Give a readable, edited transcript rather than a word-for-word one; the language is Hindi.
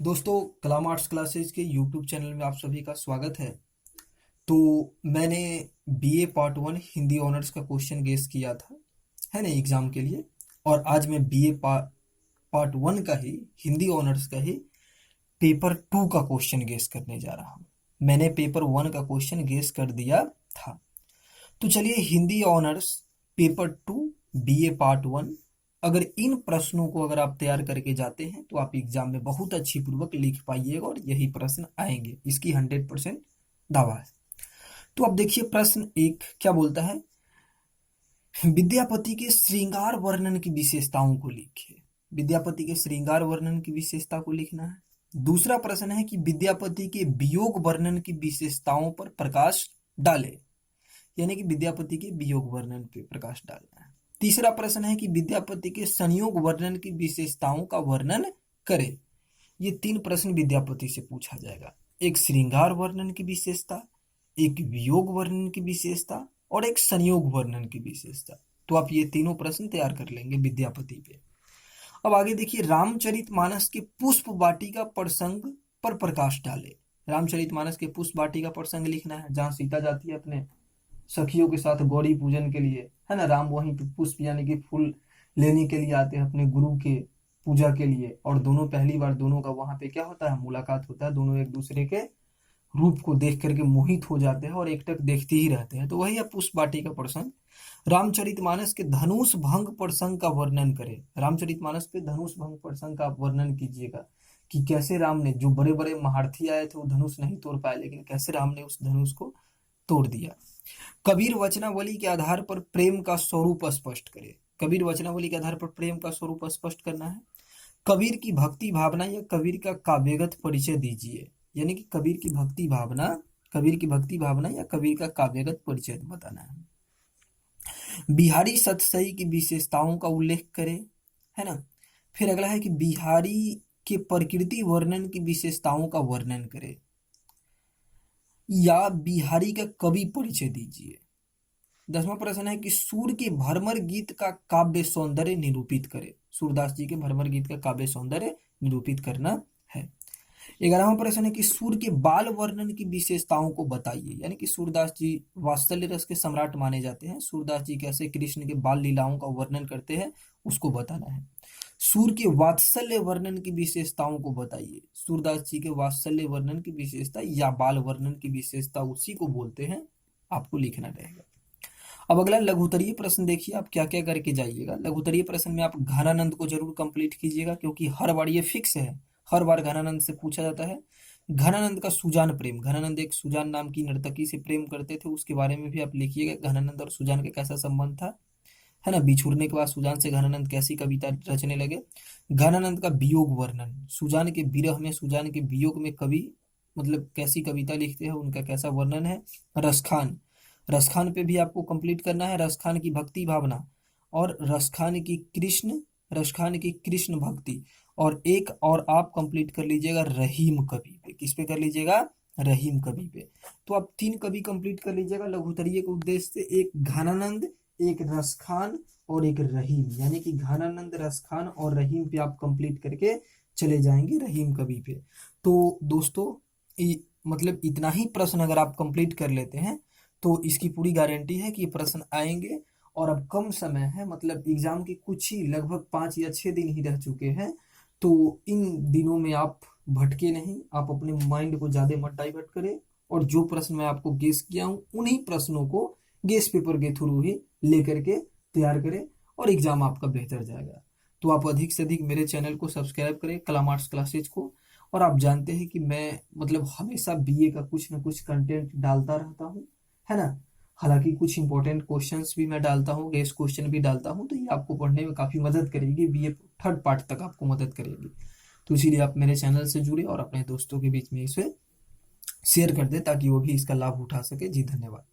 दोस्तों, कलाम आर्ट्स क्लासेज के यूट्यूब चैनल में आप सभी का स्वागत है। तो मैंने BA part one Hindi honours का क्वेश्चन गेस किया था, है ना, एग्जाम के लिए। और आज मैं बीए पार्ट वन का ही हिंदी ऑनर्स का ही पेपर टू का क्वेश्चन गेस करने जा रहा हूँ। मैंने पेपर वन का क्वेश्चन गेस कर दिया था। तो चलिए, Hindi honours paper two BA part one, अगर इन प्रश्नों को अगर आप तैयार करके जाते हैं तो आप एग्जाम में बहुत अच्छी पूर्वक लिख पाइएगा और यही प्रश्न आएंगे, इसकी 100% दावा है। तो अब देखिए, प्रश्न एक क्या बोलता है, विद्यापति के श्रृंगार वर्णन की विशेषताओं को लिखिए। विद्यापति के श्रृंगार वर्णन की विशेषता को लिखना है। दूसरा प्रश्न है कि विद्यापति के वियोग वर्णन की विशेषताओं पर प्रकाश डाले, यानी कि विद्यापति के वियोग वर्णन पे प्रकाश डालना है। तीसरा प्रश्न है कि विद्यापति के संयोग वर्णन की विशेषताओं का वर्णन करे। ये तीन प्रश्न विद्यापति से पूछा जाएगा, एक श्रृंगार वर्णन की विशेषता, एक वियोग वर्णन की विशेषता और एक संयोग वर्णन की विशेषता। तो आप ये तीनों प्रश्न तैयार कर लेंगे विद्यापति पे। अब आगे देखिए, रामचरितमानस के पुष्प वाटिका प्रसंग पर प्रकाश डाले। रामचरितमानस के पुष्प वाटिका प्रसंग लिखना है, जहाँ सीता जाती है अपने सखियों के साथ गौरी पूजन के लिए, है ना। राम वहीं पे पुष्प यानी कि फूल लेने के लिए आते हैं अपने गुरु के पूजा के लिए, और दोनों पहली बार दोनों का वहां पे क्या होता है, मुलाकात होता है। दोनों एक दूसरे के रूप को देख करके मोहित हो जाते हैं और एकटक देखते ही रहते हैं। तो वही है पुष्प वाटिका प्रसंग। रामचरितमानस के धनुष भंग प्रसंग का वर्णन करें। रामचरितमानस पे धनुष भंग प्रसंग का वर्णन कीजिएगा कि कैसे राम ने, जो बड़े बड़े महारथी आए थे वो धनुष नहीं तोड़ पाए, लेकिन कैसे राम ने उस धनुष को तोड़ दिया। कबीर वचनावली के आधार पर प्रेम का स्वरूप स्पष्ट करे। कबीर वचनावली के आधार पर प्रेम का स्वरूप स्पष्ट करना है। कबीर की भक्ति भावना या कबीर का काव्यगत परिचय दीजिए, यानी कि कबीर की भक्ति भावना, कबीर की भक्ति भावना या कबीर का काव्यगत परिचय बताना है। बिहारी सतसई की विशेषताओं का उल्लेख करें, है ना। फिर अगला है कि बिहारी के प्रकृति वर्णन की विशेषताओं का वर्णन करें, या बिहारी का कवि परिचय दीजिए। 10वां प्रश्न है कि सूर के भरमर गीत का काव्य सौंदर्य निरूपित करे। सूरदास जी के भरमर गीत का काव्य सौंदर्य निरूपित करना है। 11वां प्रश्न है कि सूर के बाल वर्णन की विशेषताओं को बताइए, यानी कि सूरदास जी वात्सल्य रस के सम्राट माने जाते हैं। सूरदास जी कैसे कृष्ण के बाल लीलाओं का वर्णन करते हैं उसको बताना है। सूर के वात्सल्य वर्णन की विशेषताओं को बताइए। सूरदास जी के वात्सल्य वर्णन की विशेषता या बाल वर्णन की विशेषता उसी को बोलते हैं, आपको लिखना रहेगा। अब अगला लघुत्तरीय प्रश्न देखिए, आप क्या क्या करके जाइएगा। लघुत्तरीय प्रश्न में आप घनानंद को जरूर कंप्लीट कीजिएगा, क्योंकि हर बार ये फिक्स है, हर बार घनानंद से पूछा जाता है। घनानंद का सुजान प्रेम, घनानंद एक सुजान नाम की नर्तकी से प्रेम करते थे, उसके बारे में भी आप लिखिएगा। घनानंद और सुजान का कैसा संबंध था, है ना। बिछुड़ने के बाद सुजान से घनानंद कैसी कविता रचने लगे। घनानंद का वियोग वर्णन, सुजान के विरह में, सुजान के वियोग में कवि मतलब कैसी कविता लिखते हैं, उनका कैसा वर्णन है। रसखान, रसखान पे भी आपको कंप्लीट करना है। रसखान की भक्ति भावना और रसखान की कृष्ण, रसखान की कृष्ण भक्ति। और एक और आप कंप्लीट कर लीजिएगा रहीम कवि पे। किस पे कर लीजिएगा, रहीम कवि पे। तो आप 3 कवि कंप्लीट कर लीजिएगा लघुत्तरीय के उद्देश्य से, एक घनानंद, एक रसखान और एक रहीम, यानी कि घनानंद, रसखान और रहीम पे आप कंप्लीट करके चले जाएंगे रहीम कवि पे। तो दोस्तों, मतलब इतना ही प्रश्न अगर आप कंप्लीट कर लेते हैं तो इसकी पूरी गारंटी है कि ये प्रश्न आएंगे। और अब कम समय है, मतलब एग्जाम के कुछ ही लगभग 5 या 6 दिन ही रह चुके हैं। तो इन दिनों में आप भटके नहीं, आप अपने माइंड को ज्यादा मत डाइवर्ट करें, और जो प्रश्न मैं आपको गेस किया हूँ उन्हीं प्रश्नों को गेस पेपर के थ्रू ही लेकर के तैयार करें, और एग्जाम आपका बेहतर जाएगा। तो आप अधिक से अधिक मेरे चैनल को सब्सक्राइब करें, कलाम आर्ट्स क्लासेज को। और आप जानते हैं कि मैं मतलब हमेशा बीए का कुछ ना कुछ कंटेंट डालता रहता हूँ, है ना। हालांकि कुछ इंपॉर्टेंट क्वेश्चंस भी मैं डालता हूँ, गेस क्वेश्चन भी डालता हूँ, तो ये आपको पढ़ने में काफी मदद करेगी, बीए थर्ड पार्ट तक आपको मदद करेगी। तो इसीलिए आप मेरे चैनल से जुड़े और अपने दोस्तों के बीच में इसे शेयर कर दे, ताकि वो भी इसका लाभ उठा सके। जी धन्यवाद।